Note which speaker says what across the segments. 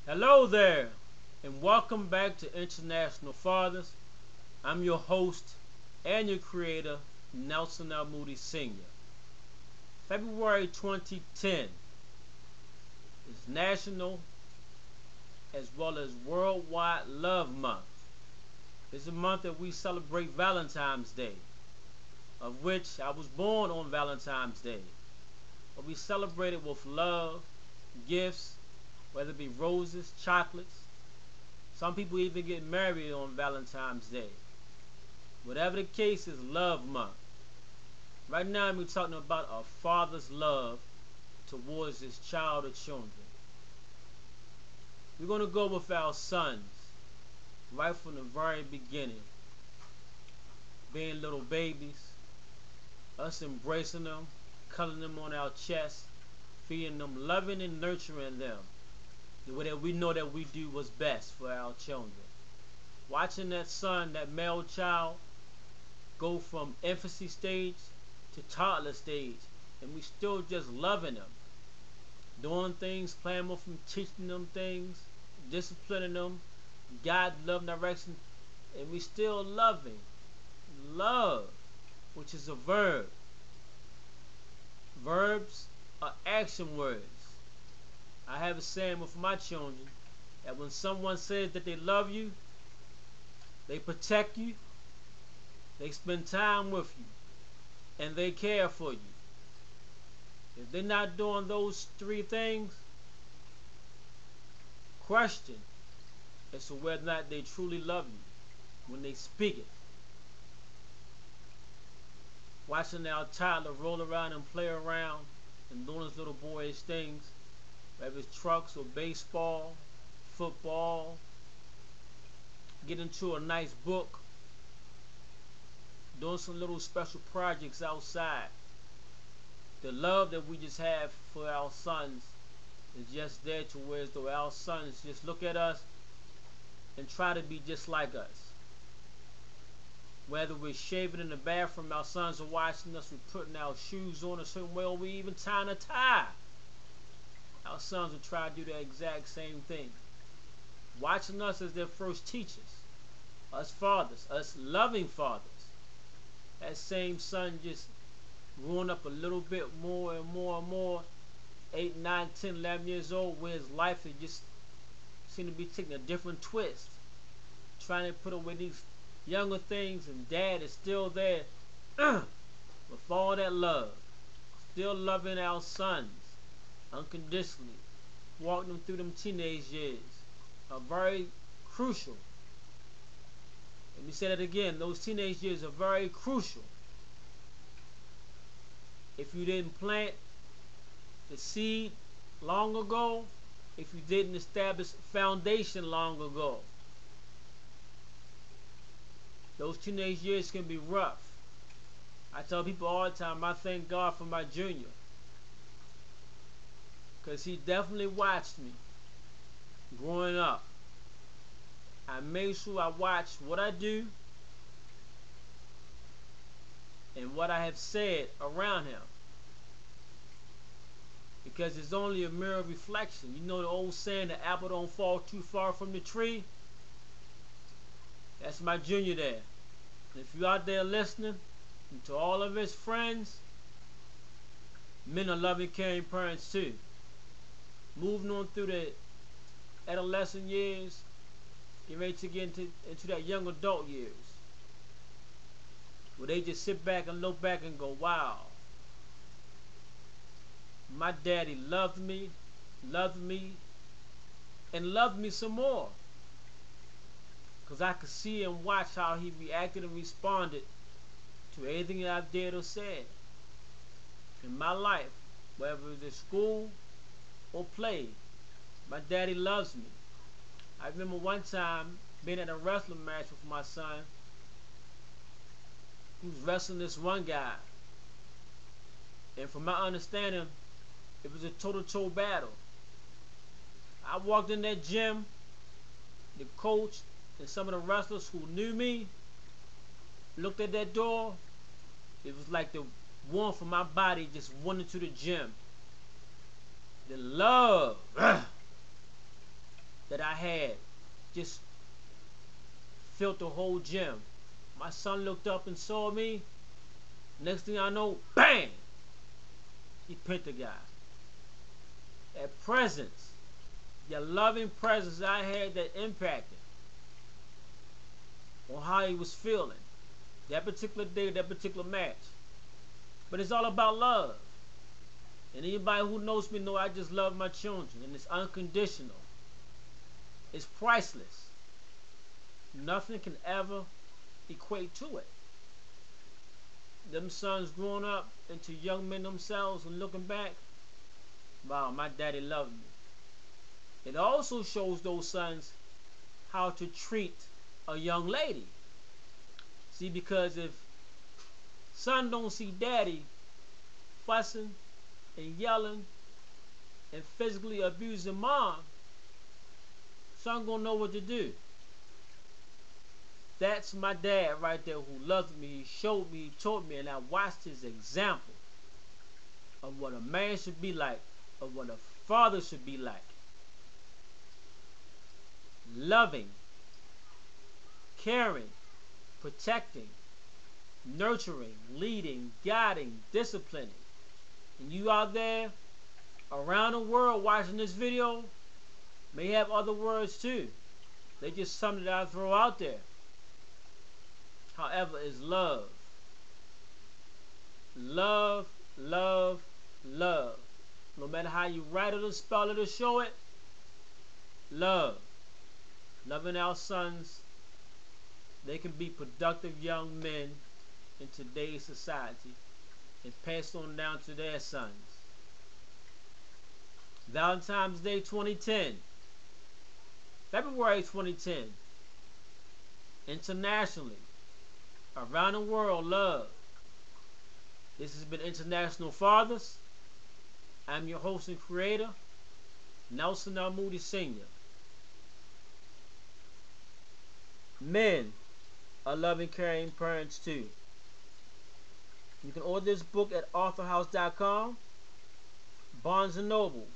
Speaker 1: Hello there, and welcome back to International Fathers. I'm your host and your creator, Nelson L. Moody Sr. February 2010 is National as well as Worldwide Love Month. It's a month that we celebrate Valentine's Day, of which I was born on Valentine's Day. But we celebrate it with love, gifts, whether it be roses, chocolates. Some people even get married on Valentine's Day. Whatever the case, is Love Month. Right now we're talking about a father's love towards his child or children. We're going to go with our sons right from the very beginning. Being little babies, us embracing them, cuddling them on our chest, feeding them, loving and nurturing them the way that we know that we do what's best for our children. Watching that son, that male child, go from infancy stage to toddler stage, and we still just loving them, doing things, playing with them, teaching them things, disciplining them, guide, love, direction, and we still loving. Love, which is a verb. Verbs are action words. I have a saying with my children that when someone says that they love you, they protect you, they spend time with you, and they care for you. If they're not doing those three things, question as to whether or not they truly love you when they speak it. Watching our toddler roll around and play around and doing his little boyish things, whether it's trucks or baseball, football, get into a nice book, doing some little special projects outside. The love that we just have for our sons is just there to where as though our sons just look at us and try to be just like us. Whether we're shaving in the bathroom, our sons are watching us, we're putting our shoes on a certain way, or we even tying a tie. Our sons will try to do the exact same thing. Watching us as their first teachers. Us fathers, us loving fathers. That same son just growing up a little bit more and more and more, 8, 9, 10, 11 years old, where his life is just seem to be taking a different twist. Trying to put away these younger things, and dad is still there with all that love. Still loving our sons unconditionally, walking them through them teenage years are very crucial. Let me say that again, those teenage years are very crucial. If you didn't plant the seed long ago, if you didn't establish a foundation long ago, those teenage years can be rough. I tell people all the time, I thank God for my junior, because he definitely watched me growing up. I made sure I watched what I do and what I have said around him, because it's only a mirror reflection. You know the old saying, the apple don't fall too far from the tree? That's my junior there. And if you're out there listening, and to all of his friends, men are loving, caring parents too. Moving on through the adolescent years, get ready to get into that young adult years, where they just sit back and look back and go, wow, my daddy loved me, and loved me some more. Because I could see and watch how he reacted and responded to anything that I did or said in my life, whether it was at school or play. My daddy loves me. I remember one time being at a wrestling match with my son. He was wrestling this one guy, and from my understanding, it was a toe-to-toe battle. I walked in that gym, the coach and some of the wrestlers who knew me looked at that door. It was like the warmth from my body just went into the gym. The love I had just filled the whole gym. My son looked up and saw me. Next thing I know, bang! He pinned the guy. That presence, your loving presence I had that impacted on how he was feeling that particular day, that particular match. But it's all about love. And anybody who knows me know I just love my children, and it's unconditional. It's priceless. Nothing can ever equate to it. Them sons growing up into young men themselves and looking back, wow, my daddy loved me. It also shows those sons how to treat a young lady. See, because if son don't see daddy fussing and yelling and physically abusing mom, son gonna know what to do. That's my dad right there who loved me, he showed me, he taught me, and I watched his example of what a man should be like, of what a father should be like. Loving, caring, protecting, nurturing, leading, guiding, disciplining. And you out there around the world watching this video may have other words too. They just something that I throw out there. However, is love. Love, love, love. No matter how you write it or spell it or show it, love. Loving our sons, they can be productive young men in today's society and pass on down to their sons. Valentine's Day 2010. February 2010. Internationally. Around the world, love. This has been International Fathers. I'm your host and creator, Nelson L. Moody Sr. Men are loving, caring parents too. You can order this book at authorhouse.com, Barnes & Nobles,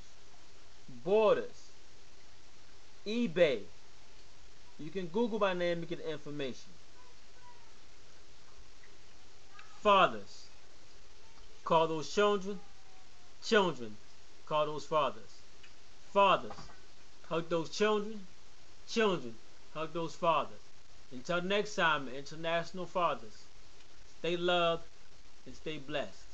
Speaker 1: Borders, eBay. You can Google my name to get information. Fathers, call those children. Children, call those fathers. Fathers, hug those children. Children, hug those fathers. Until next time, International Fathers, stay loved and stay blessed.